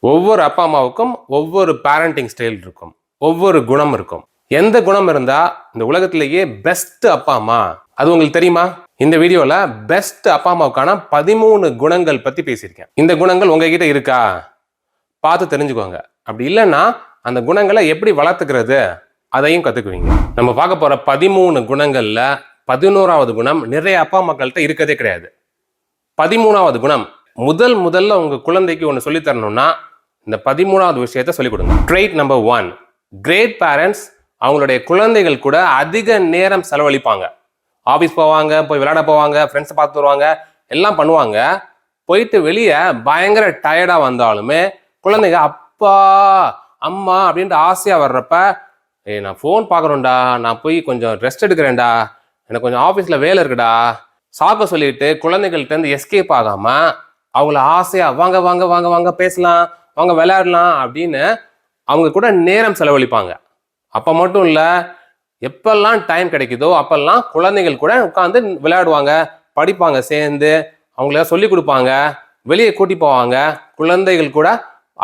ஒவ்வொரு அப்பா அம்மாவுக்கும் ஒவ்வொரு பேரண்டிங் ஸ்டைல் இருக்கும், ஒவ்வொரு குணம் இருக்கும். எந்த குணம் இருந்தா இந்த உலகத்திலேயே பெஸ்ட் அப்பா அம்மா, அது உங்களுக்கு தெரியுமா? இந்த வீடியோல பெஸ்ட் அப்பா அம்மாவுக்கான 13 குணங்கள் பத்தி பேசியிருக்கேன். இந்த குணங்கள் உங்ககிட்ட இருக்கா பார்த்து தெரிஞ்சுக்கோங்க. அப்படி இல்லைன்னா அந்த குணங்களை எப்படி வளர்த்துக்கிறது அதையும் கத்துக்குவீங்க. நம்ம பார்க்க போற 13 குணங்கள்ல 11வது குணம் நிறைய அப்பா அம்மாக்கள்கிட்ட இருக்கதே கிடையாது. 13வது குணம் முதல்ல உங்க குழந்தைக்கு ஒன்று சொல்லி தரணும்னா இந்த 13வது விஷயத்த சொல்லிக் கொடுங்க. ட்ரெய்ட் நம்பர் 1, கிரேட் பேரண்ட்ஸ் அவங்களுடைய குழந்தைகள் கூட அதிக நேரம் செலவழிப்பாங்க. ஆஃபீஸ் போவாங்க, போய் விளையாட போவாங்க, ஃப்ரெண்ட்ஸை பார்த்து வருவாங்க, எல்லாம் பண்ணுவாங்க. போயிட்டு வெளியே பயங்கர டயர்டாக வந்தாலுமே குழந்தைங்க அப்பா அம்மா அப்படின்ட்டு ஆசையாக வர்றப்ப, நான் ஃபோன் பார்க்குறோம்டா, நான் போய் கொஞ்சம் ரெஸ்ட் எடுக்கிறேன்டா, எனக்கு கொஞ்சம் ஆஃபீஸில் வேலை இருக்குடா சாக்க சொல்லிட்டு குழந்தைகள்கிட்ட எஸ்கேப் ஆகாம அவங்கள ஆசையா வாங்க வாங்க வாங்க வாங்க பேசலாம், வாங்க விளையாடலாம் அப்படின்னு அவங்க கூட நேரம் செலவழிப்பாங்க. அப்போ மட்டும் இல்லை, எப்பெல்லாம் டைம் கிடைக்குதோ அப்பெல்லாம் குழந்தைகள் கூட உட்காந்து விளையாடுவாங்க, படிப்பாங்க, சேர்ந்து அவங்கள சொல்லி கொடுப்பாங்க, வெளியே கூட்டி போவாங்க, குழந்தைகள் கூட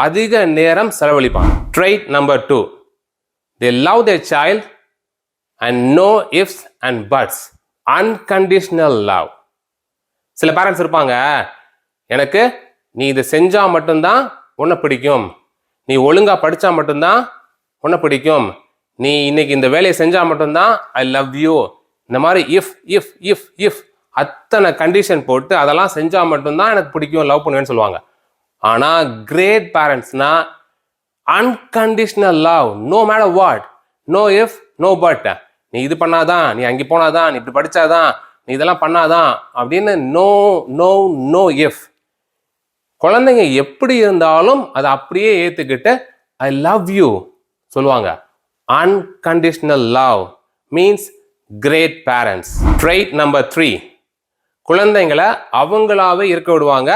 அதிக நேரம் செலவழிப்பாங்க. Trait number 2, they love their child and no ifs and buts, unconditional love. சில பேரண்ட்ஸ் இருப்பாங்க, எனக்கு நீ இதை செஞ்சா மட்டும்தான் உன்னை பிடிக்கும், நீ ஒழுங்கா படிச்சா மட்டும்தான் உன்னை பிடிக்கும், நீ இன்னைக்கு இந்த வேலையை செஞ்சா மட்டும்தான் ஐ லவ் யூ, இந்த மாதிரி இஃப் இஃப் இஃப் இஃப் அத்தனை கண்டிஷன் போட்டு அதெல்லாம் செஞ்சா மட்டும்தான் எனக்கு பிடிக்கும், லவ் பண்ணுவேன்னு சொல்லுவாங்க. ஆனா கிரேட் பேரண்ட்ஸ்னா unconditional love, no matter what, no if no but, நீ இது பண்ணாதான், நீ அங்கே போனாதான், நீ இப்படி படிச்சாதான், நீ இதெல்லாம் பண்ணாதான் அப்படின்னு நோ நோ நோ இஃப். குழந்தைங்க எப்படி இருந்தாலும் அதை அப்படியே ஏத்துக்கிட்டு ஐ லவ் யூ சொல்லுவாங்க. Unconditional love means great parents. Trait number 3, குழந்தைங்களை அவங்களாவே இருக்க விடுவாங்க,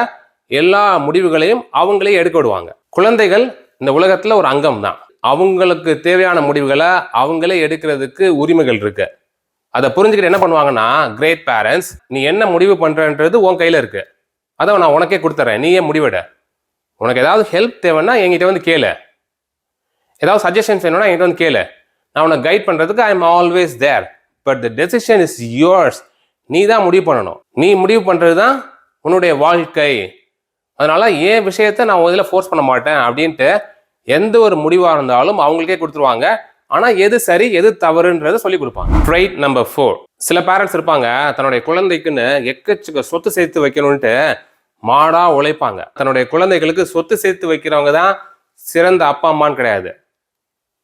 எல்லா முடிவுகளையும் அவங்களே எடுக்க விடுவாங்க. குழந்தைகள் இந்த உலகத்துல ஒரு அங்கம் தான், அவங்களுக்கு தேவையான முடிவுகளை அவங்களே எடுக்கிறதுக்கு உரிமைகள் இருக்கு. அதை புரிஞ்சுக்கிட்டு என்ன பண்ணுவாங்கன்னா கிரேட் பேரண்ட்ஸ், நீ என்ன முடிவு பண்றன்றது உன் கையில இருக்கு, அதை நான் உனக்கே கொடுத்துறேன், நீயே முடிவிட. உனக்கு ஏதாவது ஹெல்ப் தேவைன்னா என்கிட்ட வந்து கேளு, ஏதாவது சஜஷன்ஸ் வேணும்னா என்கிட்ட வந்து கேளு, நான் உனக்கு கைட் பண்றதுக்கு I am always there, but the decision is yours. நீ தான் முடிவு பண்ணணும், நீ முடிவு பண்றது தான் உன்னுடைய வாழ்க்கை, அதனால ஏன் விஷயத்த நான் இதில் ஃபோர்ஸ் பண்ண மாட்டேன் அப்படின்ட்டு எந்த ஒரு முடிவாக இருந்தாலும் அவங்களுக்கே கொடுத்துருவாங்க. ஆனால் எது சரி எது தவறுன்றதை சொல்லி கொடுப்பாங்க. ட்ரெய்ட் நம்பர் 4, சில பேரண்ட்ஸ் இருப்பாங்க, தன்னுடைய குழந்தைக்குன்னு எக்கச்சக்க சொத்து சேர்த்து வைக்கணும்ட்டு மாடா உழைப்பாங்க. தன்னுடைய குழந்தைகளுக்கு சொத்து சேர்த்து வைக்கிறவங்க தான் சிறந்த அப்பா அம்மான்னு கிடையாது,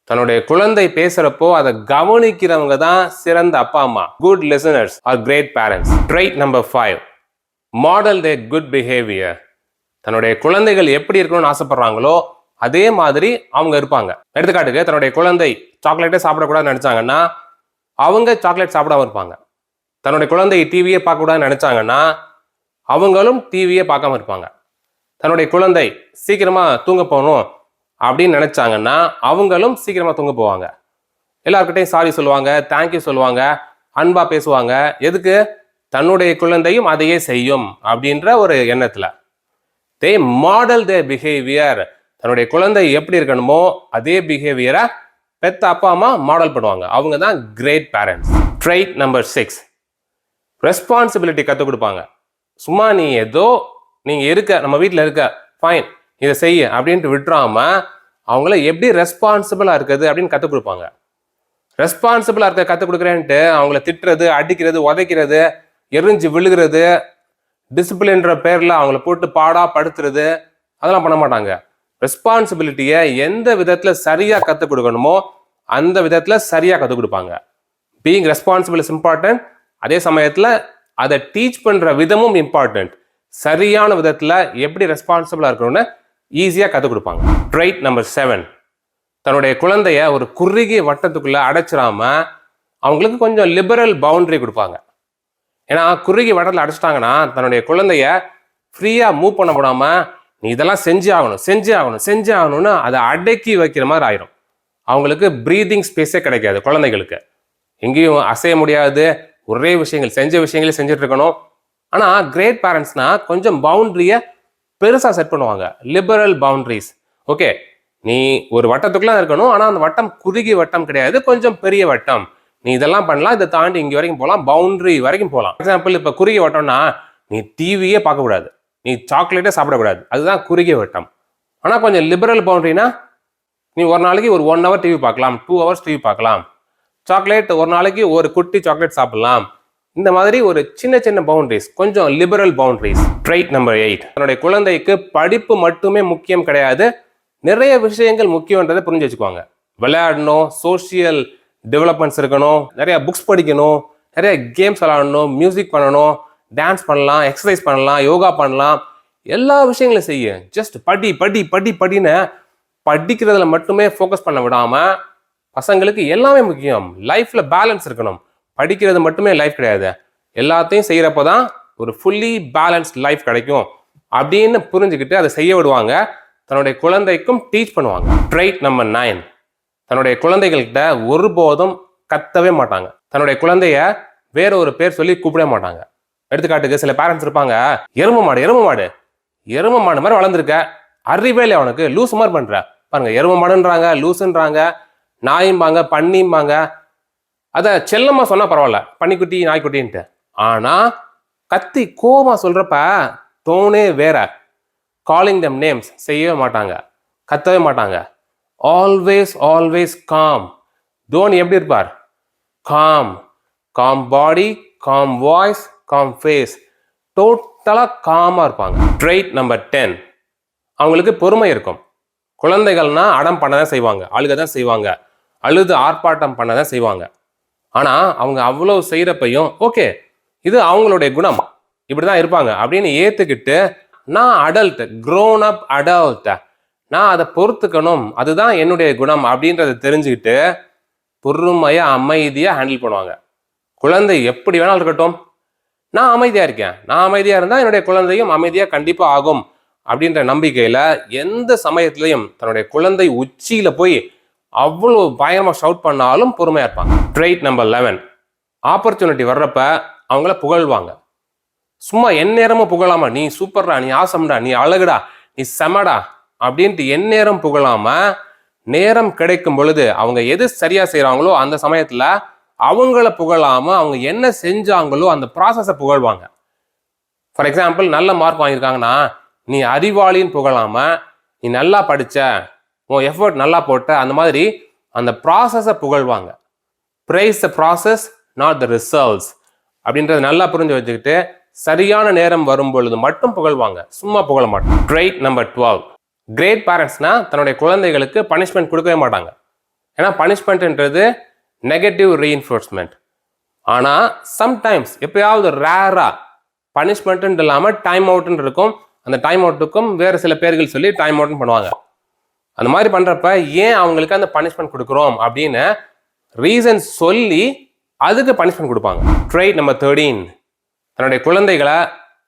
தன்னுடைய குழந்தை பேசுறப்போ அதை கவனிக்கிறவங்க தான் சிறந்த அப்பா அம்மா. Good listeners are great parents. Trait number 5, model their good behaviour. தன்னுடைய குழந்தைகள் எப்படி இருக்கணும்னு ஆசைப்படுறாங்களோ அதே மாதிரி அவங்க இருப்பாங்க. எடுத்துக்காட்டுக்கு, தன்னுடைய குழந்தை சாக்லேட்டே சாப்பிடக்கூடாதுன்னு நினைச்சாங்கன்னா அவங்க சாக்லேட் சாப்பிடாம இருப்பாங்க. தன்னுடைய குழந்தை டிவியே பார்க்கக்கூடாதுன்னு நினைச்சாங்கன்னா அவங்களும் டிவியே பார்க்காம இருப்பாங்க. தன்னுடைய குழந்தை சீக்கிரமா தூங்க போகணும் அப்படின்னு நினைச்சாங்கன்னா அவங்களும் சீக்கிரமா தூங்க போவாங்க. எல்லாருக்கிட்டையும் சாரி சொல்லுவாங்க, தேங்க்யூ சொல்லுவாங்க, அன்பா பேசுவாங்க. எதுக்கு? தன்னுடைய குழந்தையும் அதையே செய்யும் அப்படின்ற ஒரு எண்ணத்துல. they model their behavior. தன்னுடைய குழந்தை எப்படி இருக்கணுமோ அதே பிஹேவியரை பெத்த அப்பா அம்மா மாடல் பண்ணுவாங்க. அவங்க தான் great parents. Trait number 6, responsibility கற்றுக் கொடுப்பாங்க. சும்மா நீ ஏதோ நீங்க இருக்க, நம்ம வீட்டில் இருக்க, ஃபைன் இதை செய்ய அப்படின்ட்டு விட்டுறாம அவங்கள எப்படி ரெஸ்பான்சிபிளா இருக்குது அப்படின்னு கற்றுக் கொடுப்பாங்க. ரெஸ்பான்சிபிளா இருக்க கற்றுக் கொடுக்குறேன்ட்டு அவங்கள திட்டுறது, அடிக்கிறது, உதைக்கிறது, எரிஞ்சு விழுகிறது, டிசிப்ளின்ற பேர்ல அவங்கள போட்டு பாடா படுத்துறது அதெல்லாம் பண்ண மாட்டாங்க. ரெஸ்பான்சிபிலிட்டியை எந்த விதத்துல சரியா கற்றுக் கொடுக்கணுமோ அந்த விதத்துல சரியா கற்றுக் கொடுப்பாங்க. பீயிங் ரெஸ்பான்சிபிள் இஸ் இம்பார்ட்டன்ட், அதே சமயத்துல அதை டீச் பண்ற விதமும் இம்பார்ட்டன்ட். சரியான விதத்துல எப்படி ரெஸ்பான்சிபிளா இருக்கணும்னு ஈஸியா கற்றுக் கொடுப்பாங்க. ட்ரெய்ட் நம்பர் 7, தன்னுடைய குழந்தைய ஒரு குறுகிய வட்டத்துக்குள்ள அடைச்சிடாம அவங்களுக்கு கொஞ்சம் லிபரல் பவுண்டரி கொடுப்பாங்க. ஏன்னா குறுகிய வட்டத்தில் அடைச்சிட்டாங்கன்னா தன்னுடைய குழந்தைய ஃப்ரீயா மூவ் பண்ண விடாம நீ இதெல்லாம் செஞ்சே ஆகணும் செஞ்சே ஆகணும் செஞ்சே ஆகணும்னு அதை அடக்கி வைக்கிற மாதிரி ஆயிரும். அவங்களுக்கு ப்ரீதிங் ஸ்பேஸே கிடைக்காது. குழந்தைகளுக்கு எங்கேயும் அசைய முடியாது, ஒரே விஷயங்கள் செஞ்ச விஷயங்களே செஞ்சுட்டு இருக்கணும். ஆனா கிரேட் பேரண்ட்ஸ்னா கொஞ்சம் பவுண்டரிய பெருசா செட் பண்ணுவாங்க, லிபரல் பவுண்டரிஸ். ஓகே, நீ ஒரு வட்டத்துக்குலாம் இருக்கணும், ஆனால் அந்த வட்டம் குறுகிய வட்டம் கிடையாது, கொஞ்சம் பெரிய வட்டம். நீ இதெல்லாம் பண்ணலாம், இதை தாண்டி இங்கே வரைக்கும் போகலாம், பவுண்டரி வரைக்கும் போகலாம். எக்ஸாம்பிள், இப்போ குறுகிய வட்டம்னா நீ டிவியே பார்க்கக்கூடாது, நீ சாக்லேட்டே சாப்பிடக்கூடாது, அதுதான் குறுகிய வட்டம். ஆனால் கொஞ்சம் லிபரல் பவுண்டரினா நீ ஒரு நாளைக்கு ஒரு 1 hour டிவி பார்க்கலாம், 2 hours டிவி பார்க்கலாம். சாக்லேட் ஒரு நாளைக்கு ஒரு குட்டி சாக்லேட் சாப்பிடலாம். இந்த மாதிரி ஒரு சின்ன சின்ன பவுண்டரிஸ், கொஞ்சம் லிபரல் பவுண்டரிஸ். ட்ரைட் நம்பர் 8, தன்னுடைய குழந்தைக்கு படிப்பு மட்டுமே முக்கியம் கிடையாது, நிறைய விஷயங்கள் முக்கியன்றதை புரிஞ்சு வச்சுக்குவாங்க. விளையாடணும், சோசியல் டெவலப்மெண்ட்ஸ் இருக்கணும், நிறைய புக்ஸ் படிக்கணும், நிறைய கேம்ஸ் விளையாடணும், மியூசிக் பண்ணணும், டான்ஸ் பண்ணலாம், எக்ஸசைஸ் பண்ணலாம், யோகா பண்ணலாம், எல்லா விஷயங்களும் செய்ய. ஜஸ்ட் படி படி படி படின்னு படிக்கிறதுல மட்டுமே ஃபோக்கஸ் பண்ண விடாம, பசங்களுக்கு எல்லாமே முக்கியம். லைஃப்ல பேலன்ஸ் இருக்கணும். படிக்கிறது மட்டுமே லைஃப் கிடையாது, எல்லாத்தையும் செய்யறப்பதான் ஒரு ஃபுல்லி பேலன்ஸ்ட் லைஃப் கிடைக்கும் அப்படின்னு புரிஞ்சுக்கிட்டு அதை செய்ய விடுவாங்க. தன்னுடைய குழந்தைக்கும் டீச் பண்ணுவாங்க. ட்ரைட் நம்பர் 9, தன்னுடைய குழந்தைகள்கிட்ட ஒருபோதும் கத்தவே மாட்டாங்க. தன்னுடைய குழந்தைய வேற ஒரு பேர் சொல்லி கூப்பிட மாட்டாங்க. எடுத்துக்காட்டுக்கு சில பேரண்ட்ஸ் இருப்பாங்க, எரும மாடு எரும மாடு எரும மாடு மாதிரி வளர்ந்துருக்க, அறிவே இல்லை அவனுக்கு, லூஸ் மாதிரி பண்ற பாருங்க. எரும மாடுன்றாங்க, லூசுன்றாங்க, நாயும்பாங்க, பண்ணிம்பாங்க. அதை செல்லமா சொன்னா பரவாயில்ல, பன்னிக்குட்டி நாய்க்குட்டின்ட்டு. ஆனா கத்தி கோபமா சொல்றப்ப டோனே வேற. காலிங் தம் நேம்ஸ் செய்யவே மாட்டாங்க, கத்தவே மாட்டாங்க. Always always com. தோனி எப்படி இருப்பார்? காம். காம் பாடி, காம் வாய்ஸ், காம் ஃபேஸ், டோட்டலா காமா இருப்பாங்க. ட்ரைட் நம்பர் 10, அவங்களுக்கு பொறுமை இருக்கும். குழந்தைகள்னா அடம் பண்ணதான் செய்வாங்க, அழுகதான் செய்வாங்க, அழுது ஆர்ப்பாட்டம் பண்ணதான் செய்வாங்க. ஆனா அவங்க அவ்வளவு செய்யறப்பையும் ஓகே, இது அவங்களுடைய குணம், இப்படிதான் இருப்பாங்க அப்படின்னு ஏத்துக்கிட்டு, நான் அடல்ட், க்ரோன் அப் அடல்ட், நான் அதை பொறுத்துக்கணும், அதுதான் என்னுடைய குணம் அப்படின்றத தெரிஞ்சுக்கிட்டு பொறுமையா அமைதியா ஹேண்டில் பண்ணுவாங்க. குழந்தை எப்படி வேணாலும் இருக்கட்டும், நான் அமைதியா இருக்கேன், நான் அமைதியா இருந்தா என்னுடைய குழந்தையும் அமைதியா கண்டிப்பா ஆகும் அப்படின்ற நம்பிக்கையில எந்த சமயத்திலையும் தன்னுடைய குழந்தை உச்சியில போய் அவ்வளோ பயங்கரமா ஷவுட் பண்ணாலும் பொறுமையா இருப்பாங்க. ட்ரைட் நம்பர் 11, ஆப்பர்ச்சுனிட்டி வர்றப்ப அவங்கள புகழ்வாங்க. சும்மா எந்நேரமும் புகழாம, நீ சூப்பர்டா, நீ ஆசம்டா, நீ அழகுடா, நீ செமடா அப்படின்ட்டு எந்நேரம் புகழாம, நேரம் கிடைக்கும் பொழுது அவங்க எது சரியா செய்யறாங்களோ அந்த சமயத்துல அவங்கள புகழாம, அவங்க என்ன செஞ்சாங்களோ அந்த ப்ராசஸை புகழ்வாங்க. ஃபார் எக்ஸாம்பிள், நல்ல மார்க் வாங்கியிருக்காங்கன்னா நீ அறிவாளின்னு புகழாம, நீ நல்லா படிச்ச, உன் எஃபர்ட் நல்லா போட்ட, அந்த மாதிரி அந்த ப்ராசஸை புகழ்வாங்க. Praise the process, not the results அப்படின்றத நல்லா புரிஞ்சு வச்சுக்கிட்டு சரியான நேரம் வரும் பொழுது மட்டும் புகழ்வாங்க, சும்மா புகழ மாட்டாங்க. ட்ரைட் நம்பர் 12, கிரேட் பேரண்ட்ஸ்னா தன்னுடைய குழந்தைகளுக்கு பனிஷ்மெண்ட் கொடுக்கவே மாட்டாங்க. ஏன்னா பனிஷ்மெண்ட்ன்றது நெகட்டிவ் ரீஇன்ஃபோர்ஸ்மெண்ட். ஆனால் சம்டைம்ஸ் எப்பயாவது ரேரா பனிஷ்மெண்ட்டு இல்லாமல் டைம் அவுட்னு இருக்கும். அந்த டைம் அவுட்டுக்கும் வேறு சில பேர்கள் சொல்லி டைம் அவுட்னு பண்ணுவாங்க. அந்த மாதிரி பண்ணுறப்ப ஏன் அவங்களுக்கு அந்த பனிஷ்மெண்ட் கொடுக்குறோம் அப்படின்னு ரீசன் சொல்லி அதுக்கு பனிஷ்மெண்ட் கொடுப்பாங்க. ட்ரைட் நம்பர் 13, தன்னுடைய குழந்தைகளை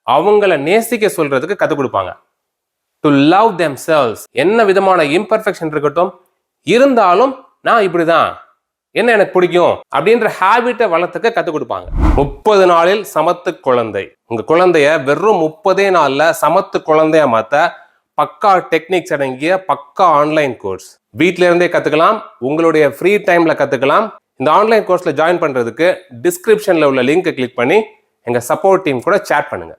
அவங்கள நேசிக்க சொல்றதுக்கு கற்றுக் கொடுப்பாங்க. To love themselves. என்ன விதமான இம்பர்ஃபெக்ஷன் இருக்கட்டும், இருந்தாலும் நான் இப்படிதான், என்ன எனக்கு பிடிக்கும் அப்படின்ற ஹேபிட்டை வளர்த்துக்க கற்றுக் கொடுப்பாங்க. 30 நாளில் சமத்து குழந்தை. உங்க குழந்தைய வெறும் 30 நாள்ல சமத்து குழந்தைய மாத்த பக்கா டெக்னிக்ஸ் அடங்கிய பக்கா ஆன்லைன் கோர்ஸ் வீட்டில இருந்தே கத்துக்கலாம், உங்களுடைய ஃப்ரீ டைம்ல கத்துக்கலாம். இந்த ஆன்லைன் கோர்ஸ்ல ஜாயின் பண்றதுக்கு டிஸ்கிரிப்ஷன்ல உள்ள லிங்கை கிளிக் பண்ணி எங்க சப்போர்ட் டீம் கூட சேட் பண்ணுங்க.